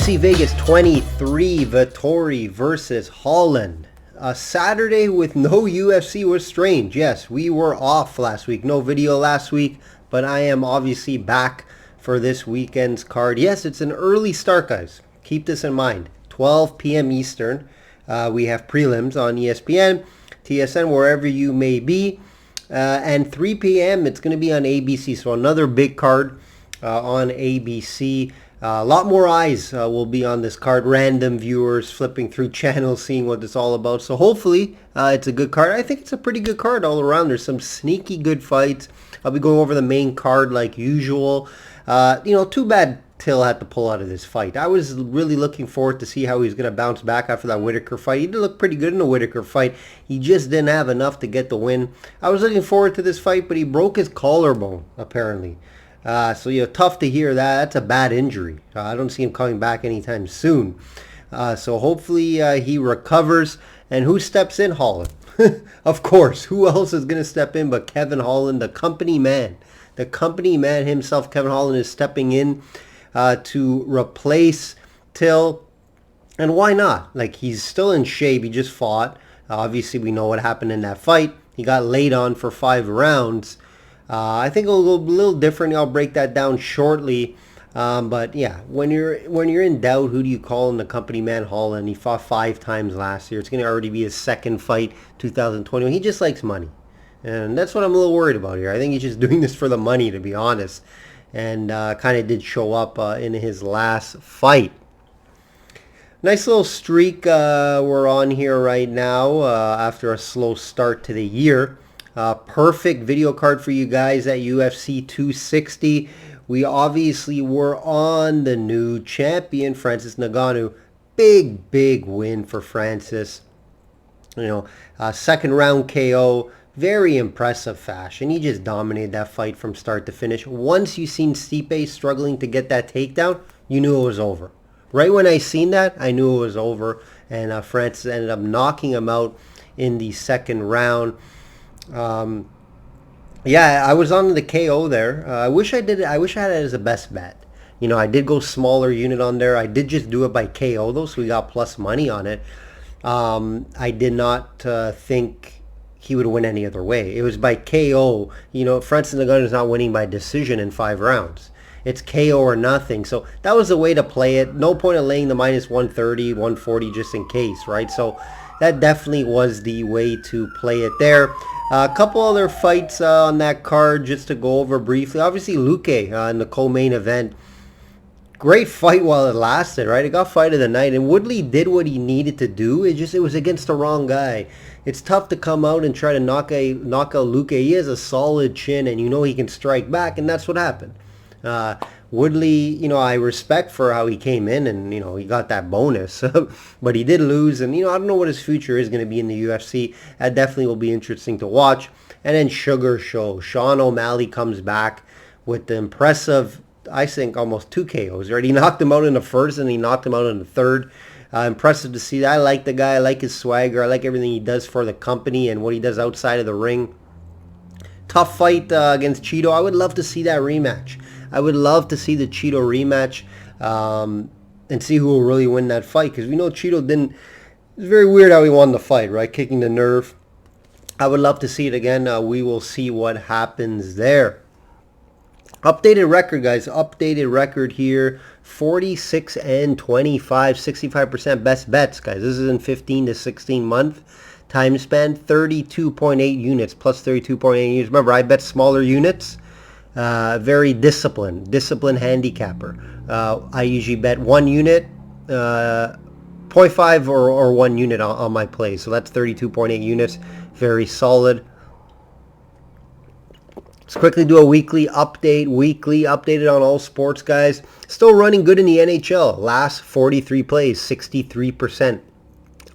UFC Vegas 23, Vettori versus Holland. A Saturday with no UFC was strange. Yes, we were off last week. No video last week, but I am obviously back for this weekend's card. Yes, it's an early start, guys. Keep this in mind. 12 p.m. Eastern. We have prelims on ESPN, TSN, wherever you may be. And 3 p.m. it's going to be on ABC. So another big card on ABC. A lot more eyes will be on this card. Random viewers flipping through channels, seeing what it's all about. So hopefully it's a good card. I think it's a pretty good card all around. There's some sneaky good fights. I'll be going over the main card like usual. Too bad Till had to pull out of this fight. I was really looking forward to see how he's going to bounce back after that Whitaker fight. He did look pretty good in the Whitaker fight. He just didn't have enough to get the win. I was looking forward to this fight, but he broke his collarbone, apparently. Tough to hear that. That's a bad injury. I don't see him coming back anytime soon. So hopefully he recovers. And who steps in? Holland. Of course. Who else is going to step in but Kevin Holland, the company man? The company man himself, Kevin Holland, is stepping in to replace Till. And why not? He's still in shape. He just fought. Obviously, we know what happened in that fight. He got laid on for 5 rounds. I think it'll go a little different. I'll break that down shortly. But yeah, when you're in doubt, who do you call in? The company man, Holland? He fought 5 times last year. It's going to already be his second fight, 2021. He just likes money. And that's what I'm a little worried about here. I think he's just doing this for the money, to be honest. And kind of did show up in his last fight. Nice little streak we're on here right now after a slow start to the year. Perfect video card for you guys at UFC 260. We obviously were on the new champion, Francis Ngannou. Big win for Francis. Second round KO. Very impressive fashion. He just dominated that fight from start to finish. Once you seen Stipe struggling to get that takedown, you knew it was over. Right when I seen that, I knew it was over. And Francis ended up knocking him out in the second round. I was on the KO there. I wish I did it. I wish I had it as a best bet. I did go smaller unit on there. I did just do it by KO though, so we got plus money on it. I did not think he would win any other way. It was by KO. Francis Ngannou is not winning by decision in 5 rounds. It's KO or nothing. So that was the way to play it. No point of laying the minus 130, 140 just in case, right? So that definitely was the way to play it there. A couple other fights on that card just to go over briefly. Obviously, Luque in the co-main event. Great fight while it lasted, right? It got fight of the night, and Woodley did what he needed to do. It was against the wrong guy. It's tough to come out and try to knock out Luque. He has a solid chin, and he can strike back, and that's what happened. Woodley, I respect for how he came in and, he got that bonus. But he did lose. And, I don't know what his future is going to be in the UFC. That definitely will be interesting to watch. And then Sugar Show. Sean O'Malley comes back with the impressive, I think, almost 2 KOs. Right? He knocked him out in the first and he knocked him out in the third. Impressive to see that. I like the guy. I like his swagger. I like everything he does for the company and what he does outside of the ring. Tough fight against Cheeto. I would love to see that rematch. I would love to see the Cheeto rematch and see who will really win that fight. Because we know Cheeto didn't... It's very weird how he won the fight, right? Kicking the nerve. I would love to see it again. We will see what happens there. Updated record, guys. Updated record here. 46 and 25. 65% best bets, guys. This is in 15 to 16 month time span. 32.8 units. Plus 32.8 units. Remember, I bet smaller units. Very disciplined handicapper. I usually bet 1 unit, 0.5 or 1 unit on my plays. So that's 32.8 units. Very solid. Let's quickly do a weekly update. Weekly updated on all sports, guys. Still running good in the NHL. Last 43 plays, 63%.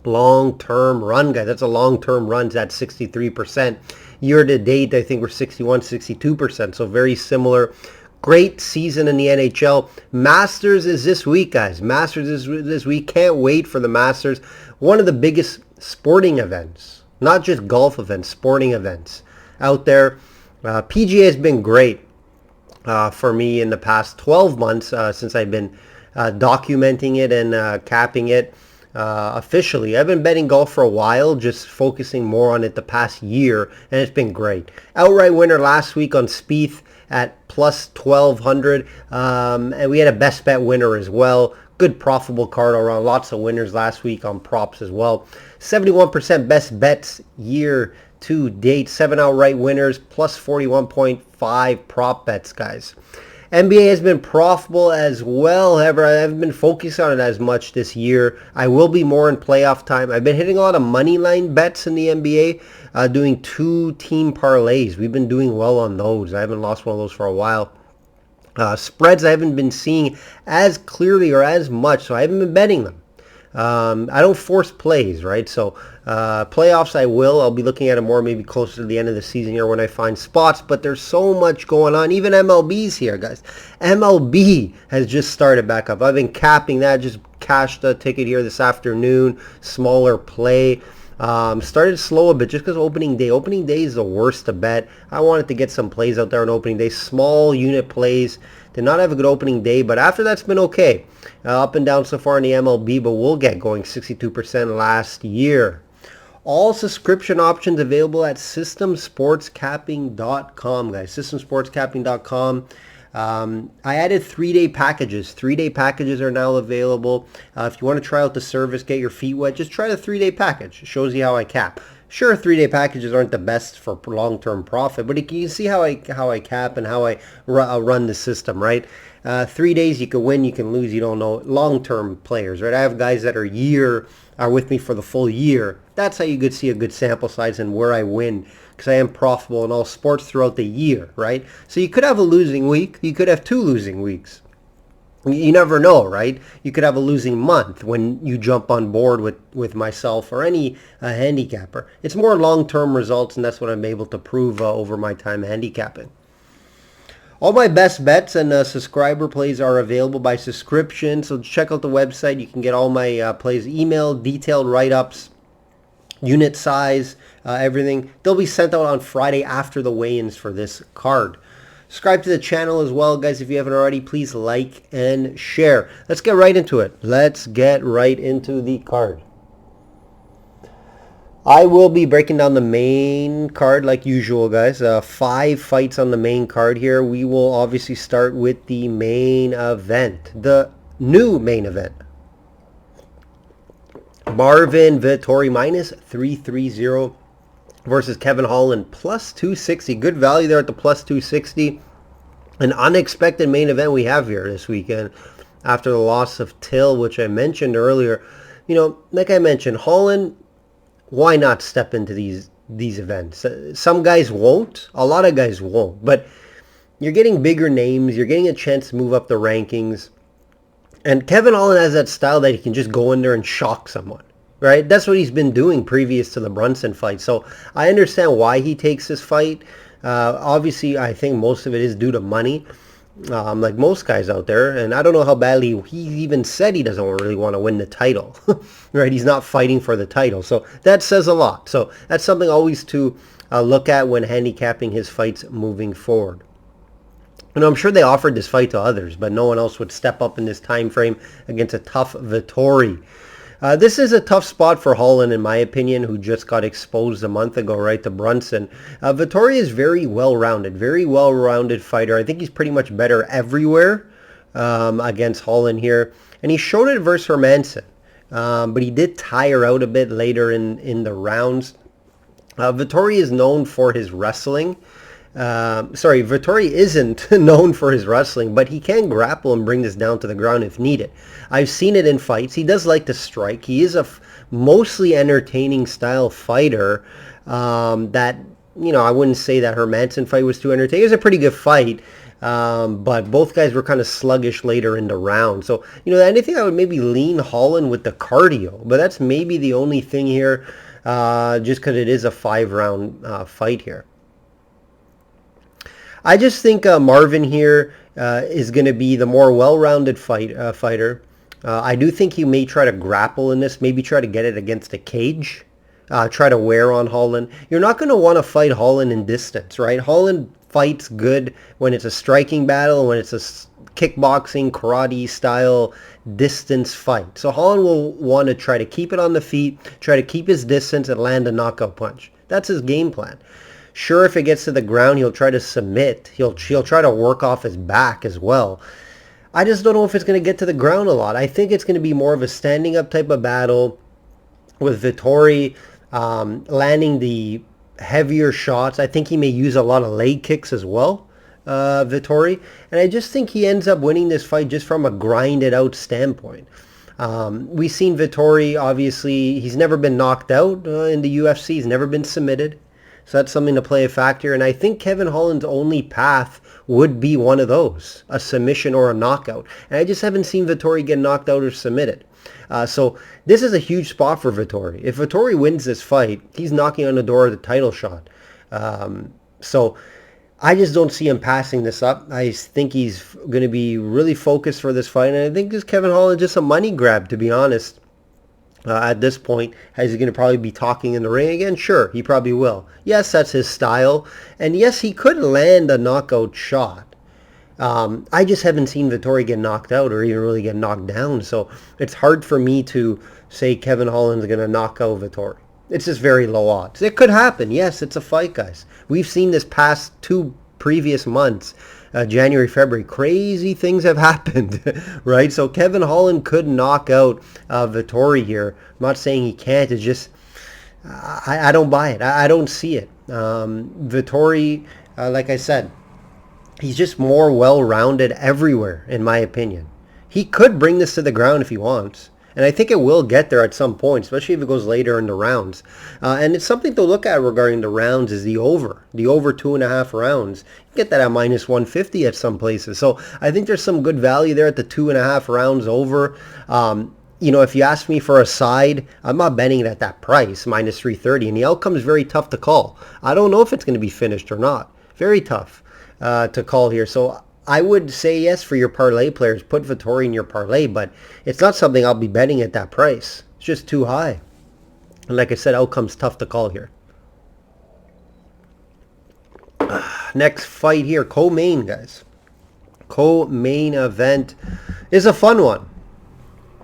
Long-term run, guys. That's a long-term run. That's 63%. Year to date, I think we're 61, 62%. So very similar. Great season in the NHL. Masters is this week, guys. Masters is this week. Can't wait for the Masters. One of the biggest sporting events. Not just golf events, sporting events out there. PGA has been great for me in the past 12 months since I've been documenting it and capping it officially. I've been betting golf for a while, just focusing more on it the past year, and it's been great. Outright winner last week on Spieth at plus 1200, and we had a best bet winner as well. Good profitable card around. Lots of winners last week on props as well. 71% best bets year to date. 7 outright winners, plus 41.5 prop bets, guys. NBA has been profitable as well. However, I haven't been focused on it as much this year. I will be more in playoff time. I've been hitting a lot of money line bets in the NBA, doing 2-team parlays. We've been doing well on those. I haven't lost one of those for a while. Spreads I haven't been seeing as clearly or as much, so I haven't been betting them. I don't force plays, right? So playoffs I will. I'll be looking at it more maybe closer to the end of the season here when I find spots, but there's so much going on. Even MLB's here, guys. MLB has just started back up. I've been capping that, just cashed a ticket here this afternoon, smaller play. Started slow a bit just because opening day. Opening day is the worst to bet. I wanted to get some plays out there on opening day. Small unit plays. Did not have a good opening day, but after that's been okay. Up and down so far in the MLB, but we'll get going 62% last year. All subscription options available at systemsportscapping.com, guys. Systemsportscapping.com. I added 3-day packages. 3-day packages are now available. If you want to try out the service, get your feet wet, just try the 3-day package. It shows you how I cap. Sure, 3-day packages aren't the best for long-term profit, but you can see how I cap and how I run the system, right? 3 days, you can win, you can lose, you don't know. Long-term players, right? I have guys that are with me for the full year. That's how you could see a good sample size and where I win, because I am profitable in all sports throughout the year, right? So you could have a losing week. You could have 2 losing weeks. You never know, right? You could have a losing month when you jump on board with myself or any handicapper. It's more long-term results, and that's what I'm able to prove over my time handicapping. All my best bets and subscriber plays are available by subscription, so check out the website. You can get all my plays, email, detailed write-ups, unit size, everything. They'll be sent out on Friday after the weigh-ins for this card. Subscribe to the channel as well, guys. If you haven't already, please like and share. Let's get right into it. Let's get right into the card. I will be breaking down the main card like usual, guys. 5 fights on the main card here. We will obviously start with the main event, the new main event. Marvin Vettori minus 330 versus Kevin Holland plus 260. Good value there at the plus 260. An unexpected main event we have here this weekend after the loss of Till, which I mentioned earlier. You know, like I mentioned, Holland, why not step into these events? Some guys won't. A lot of guys won't. But you're getting bigger names. You're getting a chance to move up the rankings. And Kevin Holland has that style that he can just go in there and shock someone. Right? That's what he's been doing previous to the Brunson fight. So I understand why he takes this fight. Obviously, I think most of it is due to money, like most guys out there. And I don't know how badly he even said he doesn't really want to win the title. Right? He's not fighting for the title. So that says a lot. So that's something always to look at when handicapping his fights moving forward. And I'm sure they offered this fight to others, but no one else would step up in this time frame against a tough Vettori. This is a tough spot for Holland, in my opinion, who just got exposed a month ago, right, to Brunson. Vettori is very well-rounded fighter. I think he's pretty much better everywhere against Holland here. And he showed it versus Hermanson, but he did tire out a bit later in the rounds. Vettori is known for his wrestling. Vettori isn't known for his wrestling, but he can grapple and bring this down to the ground if needed. I've seen it in fights. He does like to strike. He is a mostly entertaining style fighter that, you know, I wouldn't say that Hermanson fight was too entertaining. It was a pretty good fight, but both guys were kind of sluggish later in the round. So, you know, anything I would maybe lean Holland with the cardio, but that's maybe the only thing here, just because it is a 5-round fight here. I just think Marvin here is going to be the more well-rounded fighter. I do think he may try to grapple in this, maybe try to get it against a cage, try to wear on Holland. You're not going to want to fight Holland in distance, right? Holland fights good when it's a striking battle, when it's a kickboxing, karate style distance fight. So Holland will want to try to keep it on the feet, try to keep his distance and land a knockout punch. That's his game plan. Sure, if it gets to the ground, he'll try to submit. He'll try to work off his back as well. I just don't know if it's going to get to the ground a lot. I think it's going to be more of a standing up type of battle with Vettori landing the heavier shots. I think he may use a lot of leg kicks as well, Vettori. And I just think he ends up winning this fight just from a grinded out standpoint. We've seen Vettori, obviously, he's never been knocked out in the UFC. He's never been submitted. So that's something to play a factor. And I think Kevin Holland's only path would be one of those, a submission or a knockout. And I just haven't seen Vettori get knocked out or submitted. So this is a huge spot for Vettori. If Vettori wins this fight, he's knocking on the door of the title shot. So I just don't see him passing this up. I think he's going to be really focused for this fight. And I think this Kevin Holland is just a money grab, to be honest. At this point, is he going to probably be talking in the ring again? Sure, he probably will. Yes, that's his style. And yes, he could land a knockout shot. I just haven't seen Vettori get knocked out or even really get knocked down. So it's hard for me to say Kevin Holland's going to knock out Vettori. It's just very low odds. It could happen. Yes, it's a fight, guys. We've seen this past 2 previous months. January, February, crazy things have happened, right? So Kevin Holland could knock out Vettori here. I'm not saying he can't. It's just, I don't buy it. I don't see it. Vettori, like I said, he's just more well-rounded everywhere, in my opinion. He could bring this to the ground if he wants. And I think it will get there at some point, especially if it goes later in the rounds. And it's something to look at regarding the rounds is the over. The over 2.5 rounds. You get that at minus 150 at some places. So I think there's some good value there at the 2.5 rounds over. If you ask me for a side, I'm not betting it at that price, minus 330. And the outcome is very tough to call. I don't know if it's going to be finished or not. Very tough to call here. So I would say yes for your parlay players. Put Vettori in your parlay, but it's not something I'll be betting at that price. It's just too high. And like I said, outcome's tough to call here. Next fight here, co-main, guys. Co-main event is a fun one.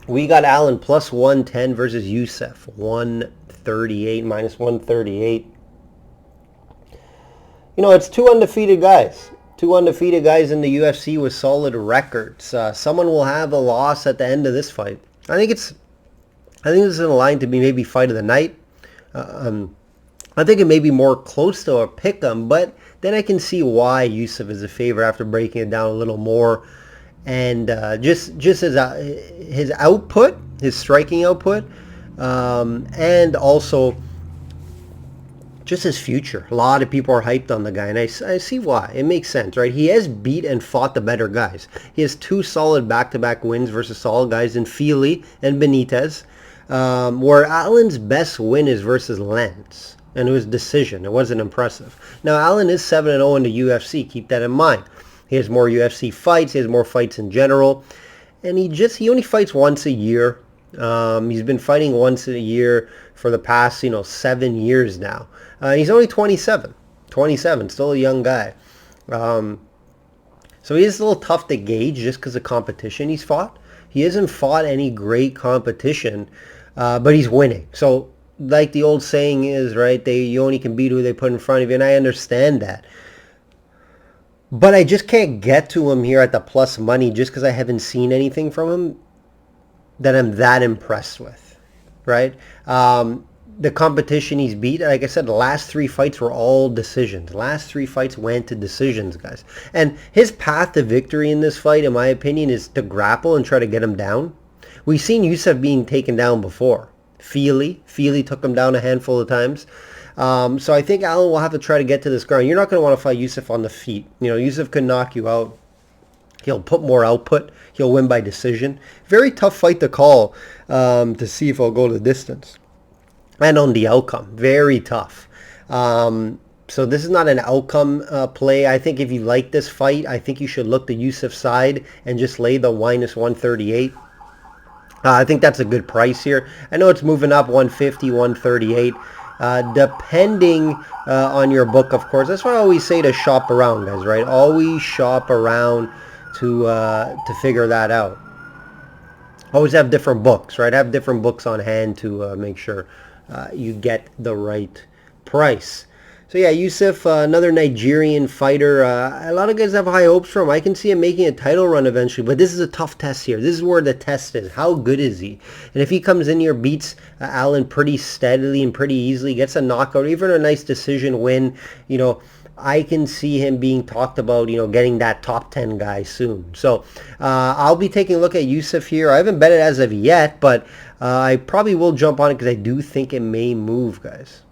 We got Allen plus 110 versus Youssef 138, minus 138. It's 2 undefeated guys. 2 undefeated guys in the UFC with solid records. Someone will have a loss at the end of this fight. I think this is in line to be maybe fight of the night. I think it may be more close to a pick'em, but then I can see why Youssef is a favorite after breaking it down a little more. And just his output, his striking output, and also just his future. A lot of people are hyped on the guy, and I see why. It makes sense, right? He has beat and fought the better guys. He has 2 solid back-to-back wins versus solid guys in Fili and Benitez, where Allen's best win is versus Lentz, and it was decision. It wasn't impressive. Now, Allen is 7-0 in the UFC. Keep that in mind. He has more UFC fights. He has more fights in general, and he only fights once a year. He's been fighting once a year for the past, 7 years now. He's only 27, still a young guy. So he is a little tough to gauge just because of competition he's fought. He hasn't fought any great competition, but he's winning. So like the old saying is, right, you only can beat who they put in front of you, and I understand that. But I just can't get to him here at the plus money just because I haven't seen anything from him that I'm that impressed with, right? The competition he's beat, like I said, the last 3 fights were all decisions. The last 3 fights went to decisions, guys. And his path to victory in this fight, in my opinion, is to grapple and try to get him down. We've seen Youssef being taken down before. Fili took him down a handful of times. So I think Allen will have to try to get to this ground. You're not going to want to fight Youssef on the feet. Youssef could knock you out. He'll put more output. He'll win by decision. Very tough fight to call to see if he'll go the distance. And on the outcome. Very tough. So this is not an outcome play. I think if you like this fight, I think you should look the Youssef side and just lay the minus 138. I think that's a good price here. I know it's moving up 150, 138. Depending on your book, of course. That's why I always say to shop around, guys, right? Always shop around to figure that out. Always have different books, right? Have different books on hand to make sure you get the right price. So yeah, Yusuf, another Nigerian fighter. A lot of guys have high hopes for him. I can see him making a title run eventually, but this is a tough test here. This is where the test is. How good is he? And if he comes in here, beats Allen pretty steadily and pretty easily, gets a knockout, even a nice decision win, I can see him being talked about, getting that top 10 guy soon. So I'll be taking a look at Yusuf here. I haven't bet it as of yet, but I probably will jump on it because I do think it may move, guys.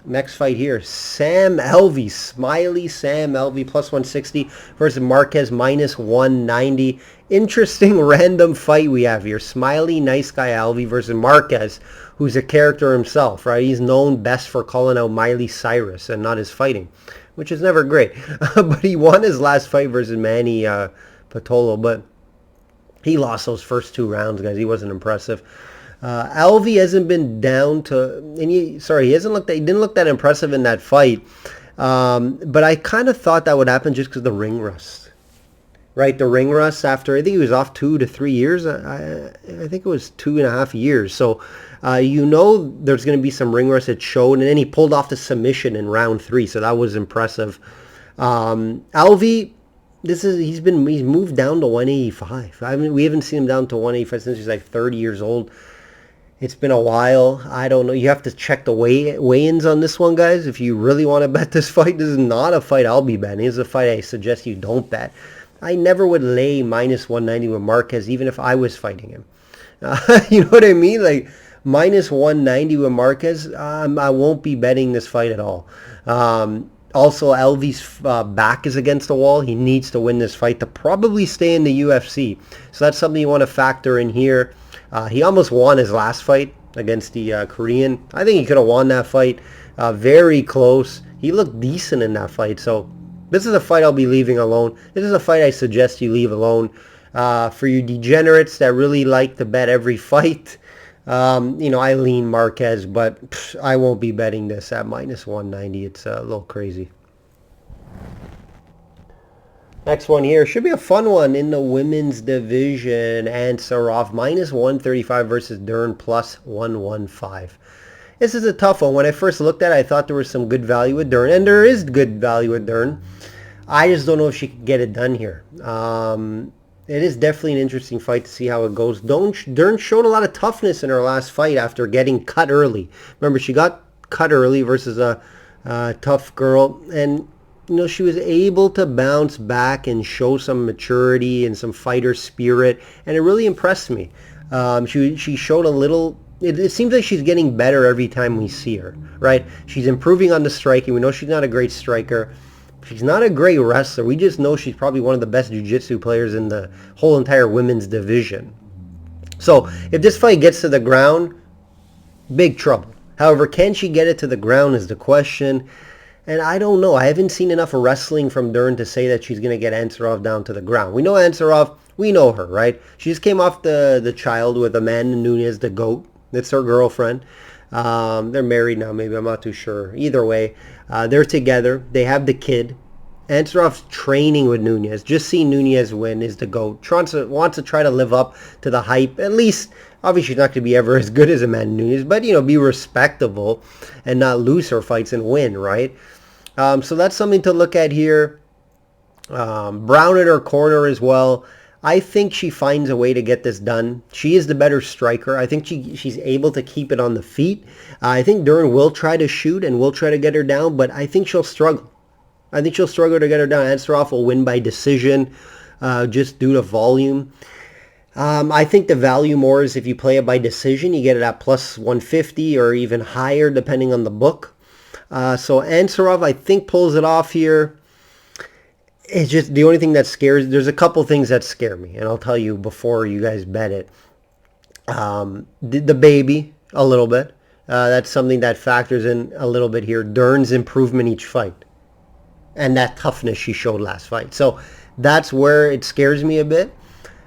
Next fight here, Sam Alvey, Smiley Sam Alvey, plus 160 versus Marquez, minus 190. Interesting random fight we have here. Smiley, nice guy Alvey versus Marquez, who's a character himself, right? He's known best for calling out Miley Cyrus and not his fighting, which is never great. But he won his last fight versus Manny Patolo, but he lost those first 2 rounds, guys. He wasn't impressive. Alvey hasn't been down to, he didn't look that impressive in that fight. But I kind of thought that would happen just because of the ring rust, right? The ring rust after, I think he was off 2 to 3 years. I think it was 2.5 years. So, there's going to be some ring rust. It showed, and then he pulled off the submission in round 3. So that was impressive. Alvey, he's moved down to 185. We haven't seen him down to 185 since he's like 30 years old. It's been a while. I don't know. You have to check the weigh-ins on this one, guys. If you really want to bet this fight, this is not a fight I'll be betting. This is a fight I suggest you don't bet. I never would lay minus 190 with Marquez, even if I was fighting him. You know what I mean? Like, minus 190 with Marquez, I won't be betting this fight at all. Also, Alvey's back is against the wall. He needs to win this fight to probably stay in the UFC. So that's something you want to factor in here. He almost won his last fight against the Korean. I think he could have won that fight. Very close. He looked decent in that fight. So this is a fight I'll be leaving alone. This is a fight I suggest you leave alone. For you degenerates that really like to bet every fight, I lean Marquez, but I won't be betting this at minus 190. It's a little crazy. Next one here should be a fun one in the women's division. Ansarov, minus 135 versus Dern, plus 115. This is a tough one. When I first looked at it, I thought there was some good value with Dern, and there is good value with Dern. I just don't know if she could get it done here. It is definitely an interesting fight to see how it goes. Dern showed a lot of toughness in her last fight after getting cut early. Remember, she got cut early versus a tough girl, and she was able to bounce back and show some maturity and some fighter spirit, and it really impressed me. She showed a little. It seems like she's getting better every time we see her, right? She's improving on the striking. We know she's not a great striker. She's not a great wrestler. We just know she's probably one of the best jiu-jitsu players in the whole entire women's division. So if this fight gets to the ground, big trouble. However, can she get it to the ground is the question. And I don't know. I haven't seen enough wrestling from Dern to say that she's going to get Ansarov down to the ground. We know Ansarov. We know her, right? She just came off the child with Amanda Nunes, the GOAT. That's her girlfriend. They're married now, maybe. I'm not too sure. Either way, they're together. They have the kid. Ansarov's training with Nunes. Just seeing Nunes win is the GOAT. Wants to try to live up to the hype. At least, obviously, she's not going to be ever as good as Amanda Nunes, but, be respectable and not lose her fights and win, right? So that's something to look at here. Brown in her corner as well. I think she finds a way to get this done. She is the better striker. I think she's able to keep it on the feet. I think Dern will try to shoot and will try to get her down, but I think she'll struggle. I think she'll struggle to get her down. Ansarov will win by decision just due to volume. I think the value more is if you play it by decision, you get it at plus 150 or even higher depending on the book. So Ansarov, I think, pulls it off here. It's just the only thing that scares. There's a couple things that scare me, and I'll tell you before you guys bet it. The baby, a little bit. That's something that factors in a little bit here. Dern's improvement each fight, and that toughness she showed last fight. So that's where it scares me a bit.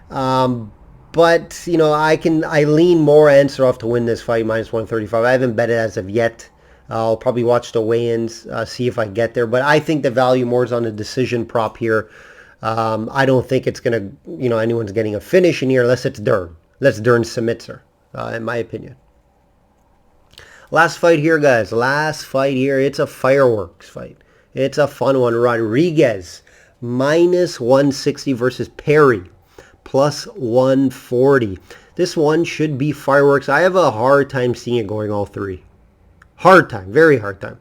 But I lean more Ansarov to win this fight, minus 135. I haven't bet it as of yet. I'll probably watch the weigh-ins, see if I get there. But I think the value more is on the decision prop here. I don't think it's going to, anyone's getting a finish in here unless it's Dern. Unless Dern submits her, in my opinion. Last fight here, guys. Last fight here. It's a fireworks fight. It's a fun one. Rodriguez, minus 160 versus Perry, plus 140. This one should be fireworks. I have a hard time seeing it going all three. Hard time. Very hard time.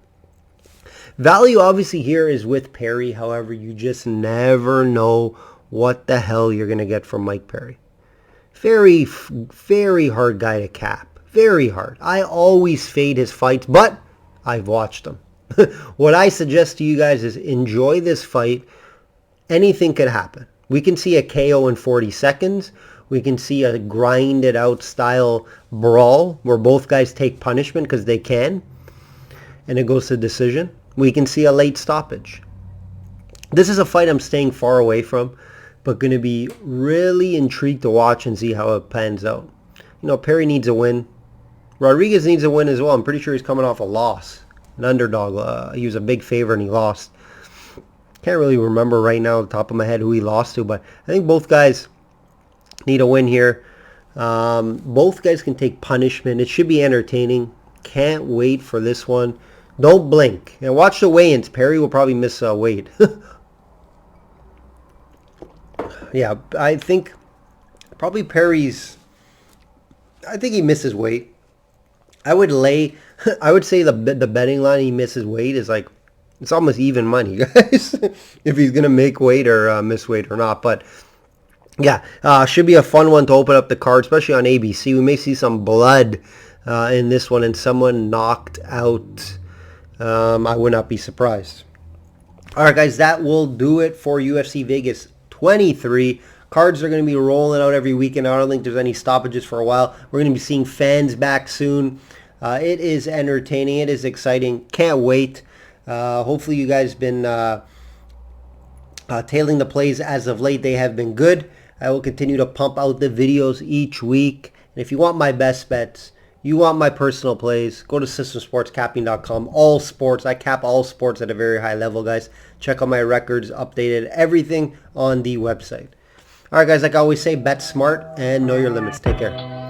Value obviously here is with Perry. However, you just never know what the hell you're going to get from Mike Perry. Very, very hard guy to cap. Very hard. I always fade his fights, but I've watched them. What I suggest to you guys is enjoy this fight. Anything could happen. We can see a KO in 40 seconds. We can see a grinded out style brawl where both guys take punishment because they can, and it goes to decision. We can see a late stoppage. This is a fight I'm staying far away from, but going to be really intrigued to watch and see how it pans out. Perry needs a win. Rodriguez needs a win as well. I'm pretty sure he's coming off a loss. An underdog. He was a big favorite and he lost. Can't really remember right now off the top of my head who he lost to, but I think both guys need a win here. Both guys can take punishment. It should be entertaining. Can't wait for this one. Don't blink. And watch the weigh-ins. Perry will probably miss weight. Yeah, I think probably Perry's... I think he misses weight. I would say the betting line he misses weight is like, it's almost even money, guys. If he's going to make weight or miss weight or not. But yeah, should be a fun one to open up the card, especially on ABC. We may see some blood in this one and someone knocked out. I would not be surprised. All right, guys, that will do it for UFC Vegas 23. Cards are going to be rolling out every weekend. I don't think there's any stoppages for a while. We're going to be seeing fans back soon. It is entertaining. It is exciting. Can't wait. Hopefully you guys been tailing the plays as of late. They have been good. I will continue to pump out the videos each week. And if you want my best bets, you want my personal plays, go to systemsportscapping.com. All sports. I cap all sports at a very high level, guys. Check out my records, updated, everything on the website. All right, guys, like I always say, bet smart and know your limits. Take care.